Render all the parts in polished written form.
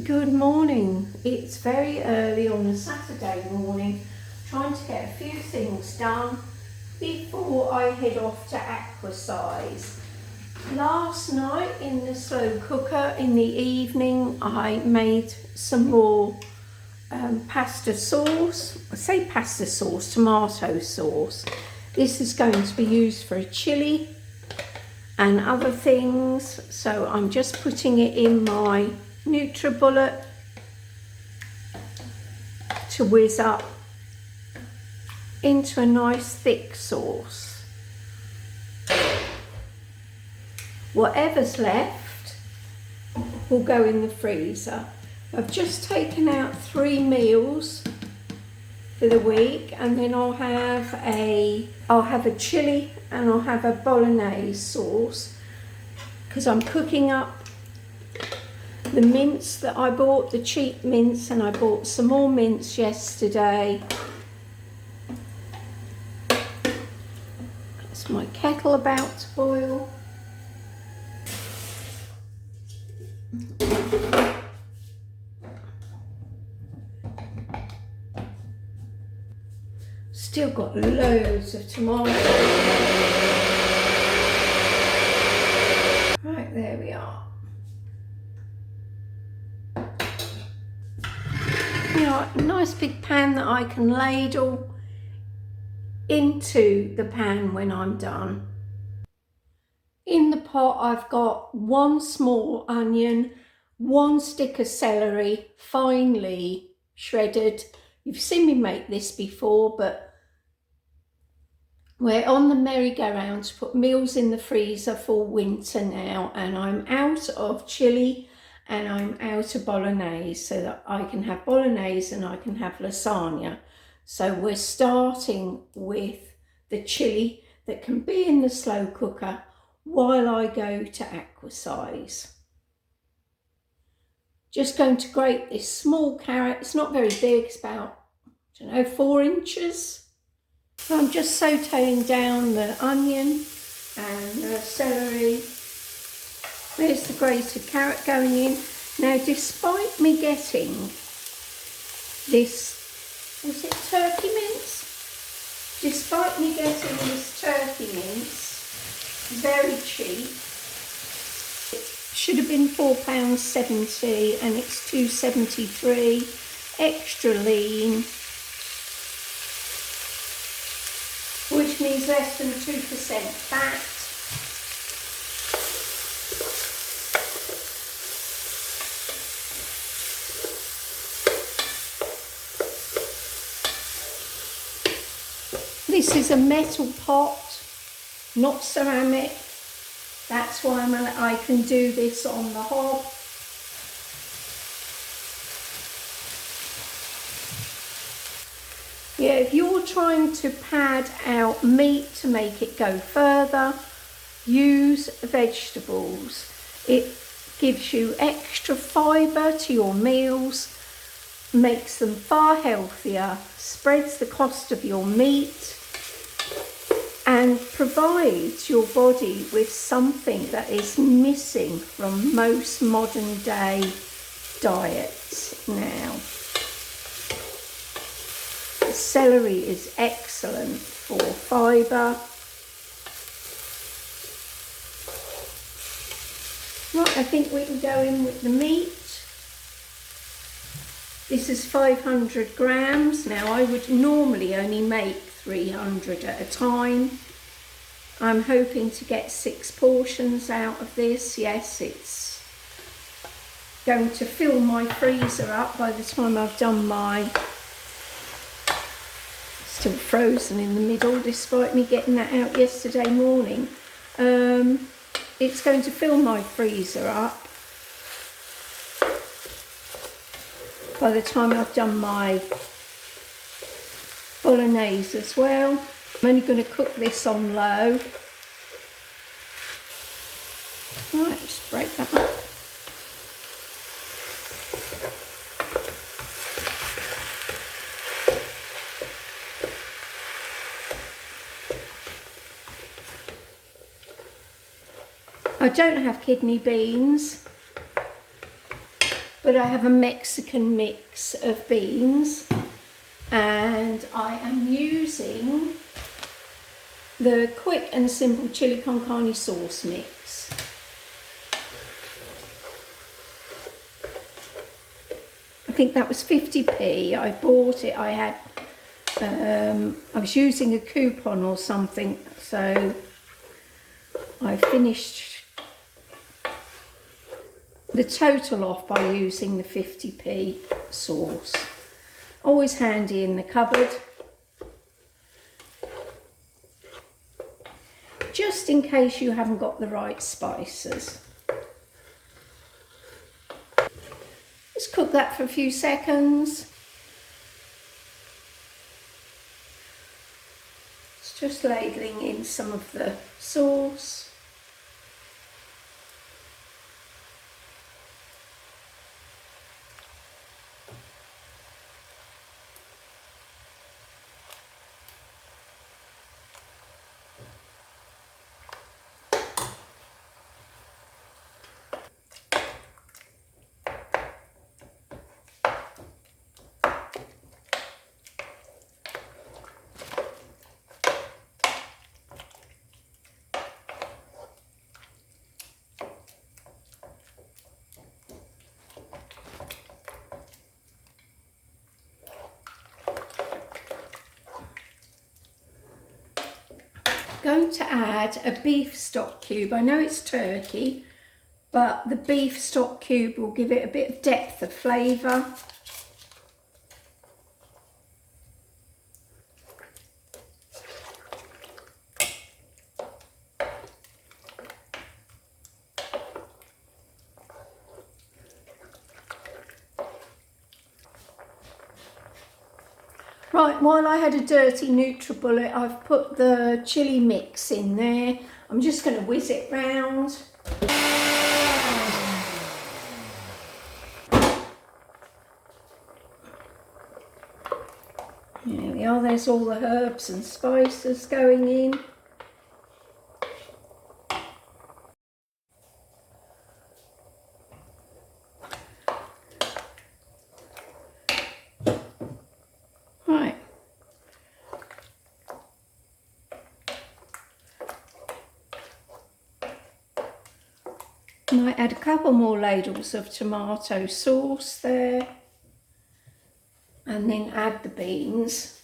Good morning. It's very early on a Saturday morning, trying to get a few things done before I head off to aquasize. Last night in the slow cooker in the evening, I made some more pasta sauce. I say pasta sauce, tomato sauce. This is going to be used for a chili and other things, so I'm just putting it in my NutriBullet to whiz up into a nice thick sauce. Whatever's left will go in the freezer. I've just taken out 3 meals for the week, and then I'll have a chili and I'll have a bolognese sauce, because I'm cooking up the mince that I bought, the cheap mince, and I bought some more mince yesterday. That's my kettle about to boil. Still got loads of tomatoes. Right, there we are. You know, a nice big pan that I can ladle into the pan when I'm done. In the pot I've got 1 small onion, 1 stick of celery, finely shredded. You've seen me make this before, but we're on the merry-go-round to put meals in the freezer for winter now, and I'm out of chili and I'm out of bolognese, so that I can have bolognese and I can have lasagna. So we're starting with the chili that can be in the slow cooker while I go to aquasize. Just going to grate this small carrot. It's not very big, it's about, I don't know, 4 inches. So I'm just sauteing down the onion and the celery. There's the grated carrot going in. Now, despite me getting this, was it turkey mince? Despite me getting this turkey mince, very cheap, it should have been £4.70 and it's £2.73, extra lean, which means less than 2% fat. This is a metal pot, not ceramic. That's why I can do this on the hob. Yeah, if you're trying to pad out meat to make it go further, use vegetables. It gives you extra fibre to your meals, makes them far healthier, spreads the cost of your meat, and provides your body with something that is missing from most modern day diets now. The celery is excellent for fibre. Right, I think we can go in with the meat. This is 500 grams. Now, I would normally only make 300 at a time. I'm hoping to get 6 portions out of this. Yes, it's going to fill my freezer up by the time I've done my... Still frozen in the middle, despite me getting that out yesterday morning. It's going to fill my freezer up by the time I've done my bolognese as well. I'm only going to cook this on low. Right, just break that up. I don't have kidney beans, but I have a Mexican mix of beans, and I am using the quick and simple chili con carne sauce mix. I think that was 50p. I bought it, I was using a coupon or something, so I finished the total off by using the 50p sauce. Always handy in the cupboard, just in case you haven't got the right spices. Let's cook that for a few seconds. It's just ladling in some of the sauce. Going to add a beef stock cube. I know it's turkey, but the beef stock cube will give it a bit of depth of flavour. Right, while I had a dirty NutriBullet, I've put the chilli mix in there. I'm just going to whiz it round. There we are, there's all the herbs and spices going in. Right. Might add a couple more ladles of tomato sauce there, and then add the beans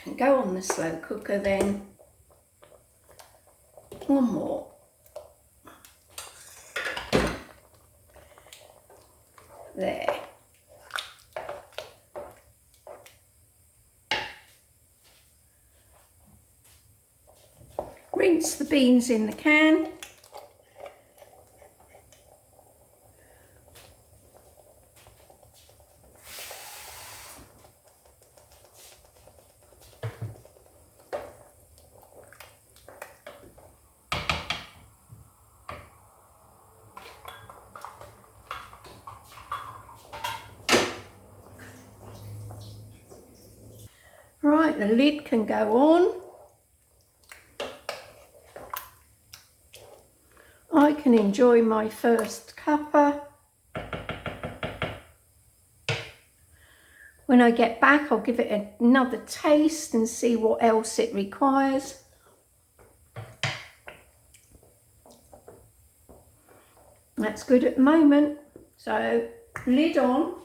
and go on the slow cooker then. One more. There. Rinse the beans in the can. Right, the lid can go on. I can enjoy my first cuppa. When I get back, I'll give it another taste and see what else it requires. That's good at the moment. So, lid on.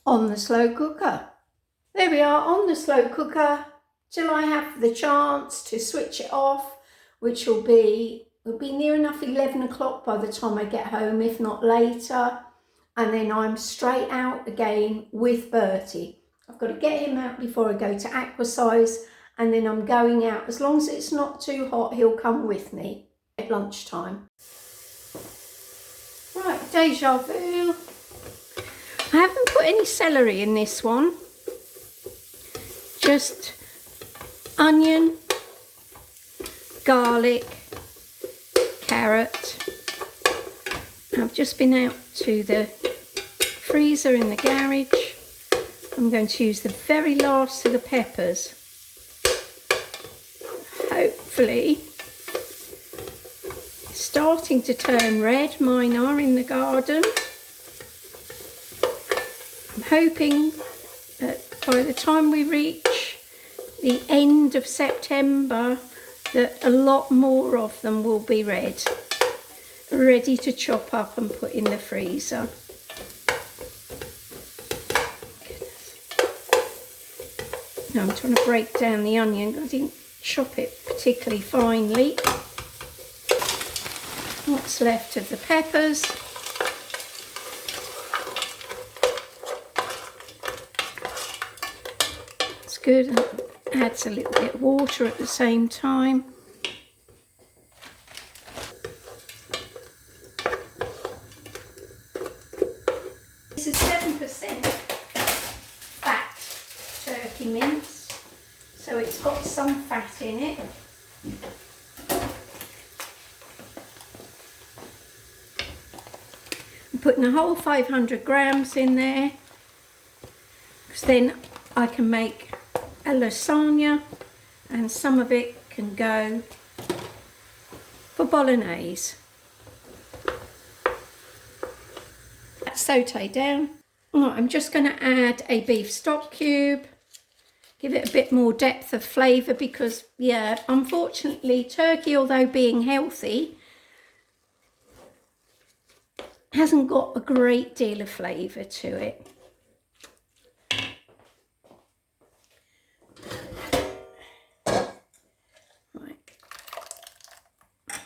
On the slow cooker. There we are, on the slow cooker till I have the chance to switch it off, which will be near enough 11 o'clock by the time I get home, if not later. And then I'm straight out again with Bertie. I've got to get him out before I go to Aquasize, and then I'm going out. As long as it's not too hot, he'll come with me at lunchtime. Right, deja vu. I haven't put any celery in this one, just onion, garlic, carrot. I've just been out to the freezer in the garage. I'm going to use the very last of the peppers. Hopefully starting to turn red. Mine are in the garden. I'm hoping that by the time we reach the end of September that a lot more of them will be red, ready to chop up and put in the freezer. Now I'm trying to break down the onion. I didn't chop it particularly finely. What's left of the peppers. It's good. Adds a little bit of water at the same time. This is 7% fat turkey mince, so it's got some fat in it. I'm putting a whole 500 grams in there, because then I can make a lasagna and some of it can go for bolognese. That's sauté down. Right, I'm just going to add a beef stock cube, give it a bit more depth of flavour, because yeah, unfortunately turkey, although being healthy, hasn't got a great deal of flavour to it. Right, I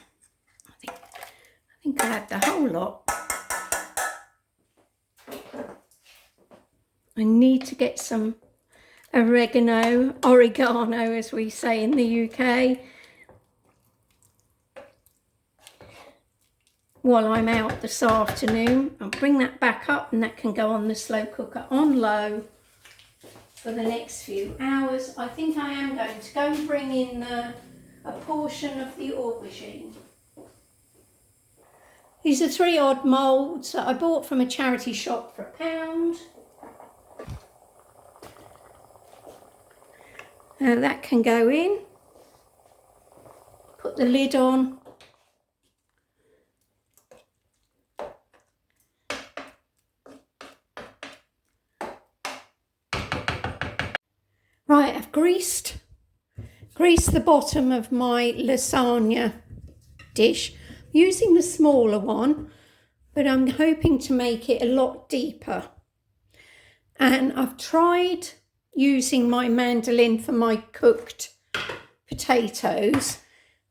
think I had the whole lot. I need to get some oregano as we say in the UK, while I'm out this afternoon. I'll bring that back up and that can go on the slow cooker on low for the next few hours. I think I am going to go and bring in a portion of the aubergine. These are 3 odd moulds that I bought from a charity shop for £1. That can go in. Put the lid on. Right, I've greased the bottom of my lasagna dish, using the smaller one, but I'm hoping to make it a lot deeper. And I've tried using my mandolin for my cooked potatoes,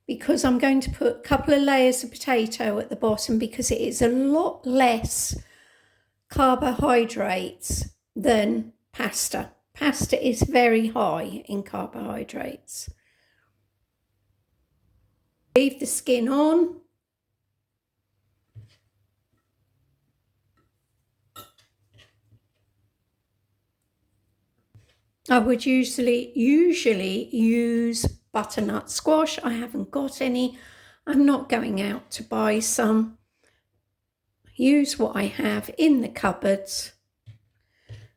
because I'm going to put a couple of layers of potato at the bottom, because it is a lot less carbohydrates than pasta. Pasta is very high in carbohydrates. Leave the skin on. I would usually use butternut squash. I haven't got any. I'm not going out to buy some. Use what I have in the cupboards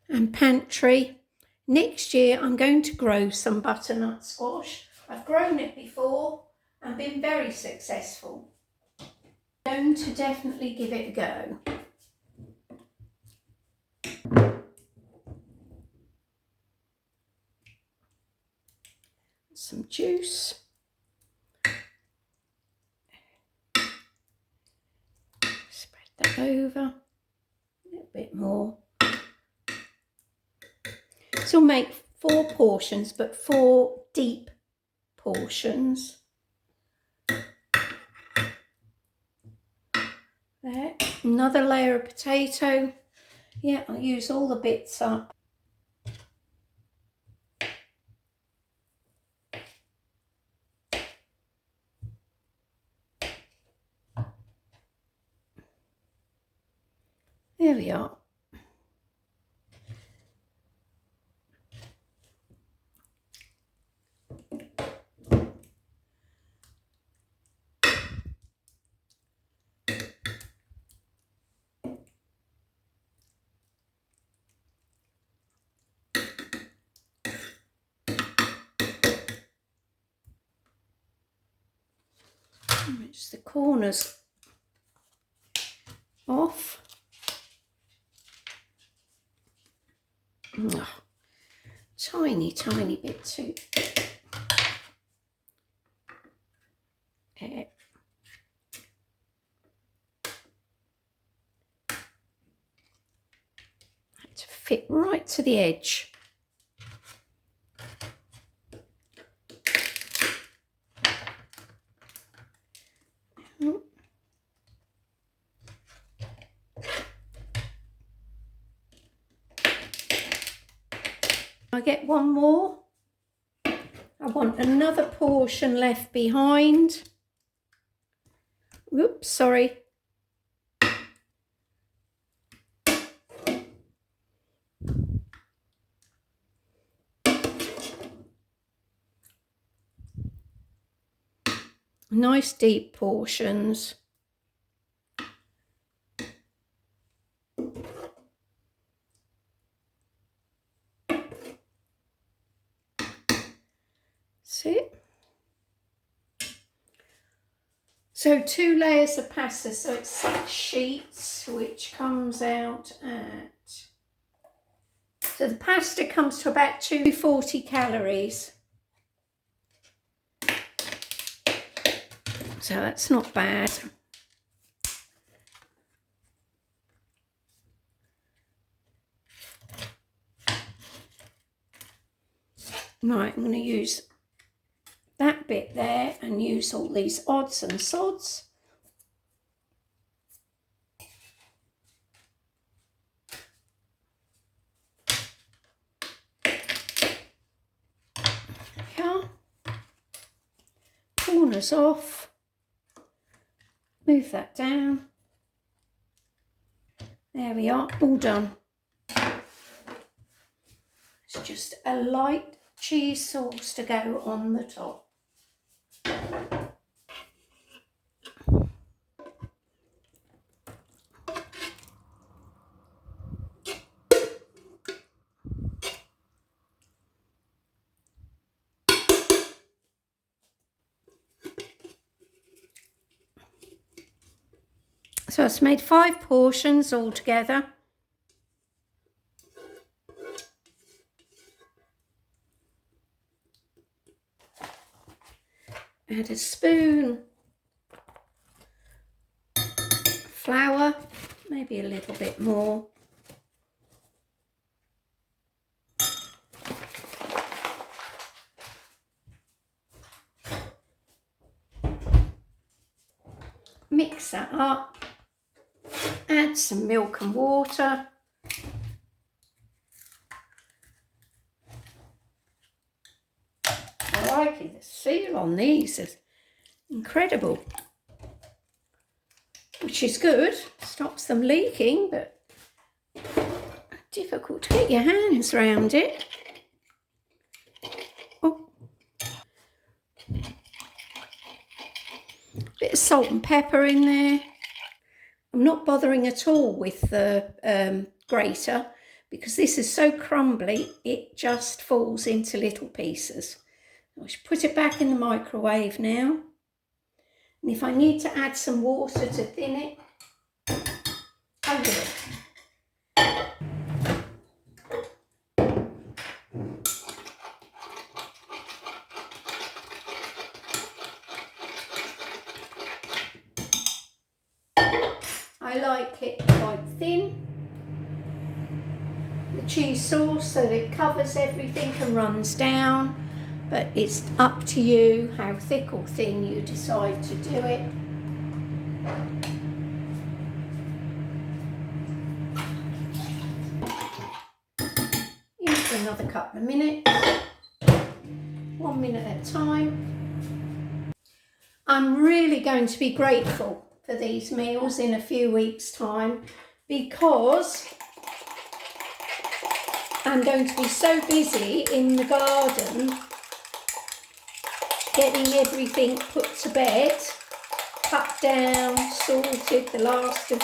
and pantry. Next year I'm going to grow some butternut squash. I've grown it before and been very successful. I'm going to definitely give it a go. Some juice. Spread that over. A little bit more. So I'll make 4 portions, but 4 deep portions. There, another layer of potato. Yeah, I'll use all the bits up. There we are. It's the corners off. Oh, tiny bit too. There. To fit right to the edge. I get one more. I want another portion left behind. Oops, sorry. Nice deep portions. That's it. So 2 layers of pasta, so it's 6 sheets, which comes out at... So the pasta comes to about 240 calories. So that's not bad. Right, I'm going to use that bit there and use all these odds and sods. Yeah. Corners off. Move that down. There we are, all done. It's just a light cheese sauce to go on the top. So it's made 5 portions altogether. Add a spoon, flour, maybe a little bit more. Mix that up. Add some milk and water. I like it. The seal on these is incredible, which is good. Stops them leaking, but difficult to get your hands around it. Oh. Bit of salt and pepper in there. I'm not bothering at all with the grater because this is so crumbly, it just falls into little pieces. I should put it back in the microwave now. And if I need to add some water to thin it, I will. I like it quite thin, the cheese sauce, so that it covers everything and runs down, but it's up to you how thick or thin you decide to do it. In for another couple of minutes, 1 minute at a time. I'm really going to be grateful for these meals in a few weeks' time because I'm going to be so busy in the garden getting everything put to bed, cut down, sorted, the last of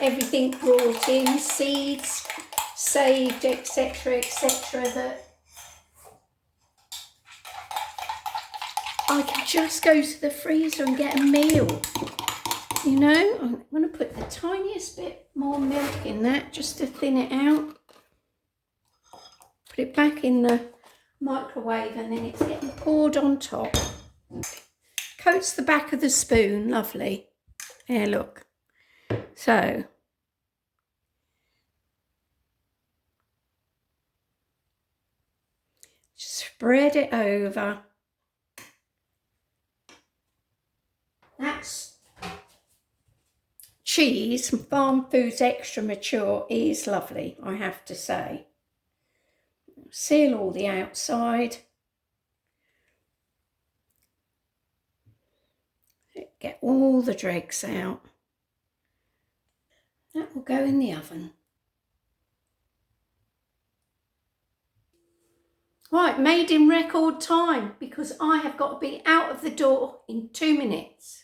everything brought in, seeds saved, etc., etc., that I can just go to the freezer and get a meal. You know, I'm going to put the tiniest bit more milk in that just to thin it out. Put it back in the microwave and then it's getting poured on top. Coats the back of the spoon, lovely. Here, look. So, spread it over. That's cheese. Farm Foods Extra Mature is lovely, I have to say. Seal all the outside. Get all the dregs out. That will go in the oven. Right, made in record time because I have got to be out of the door in 2 minutes.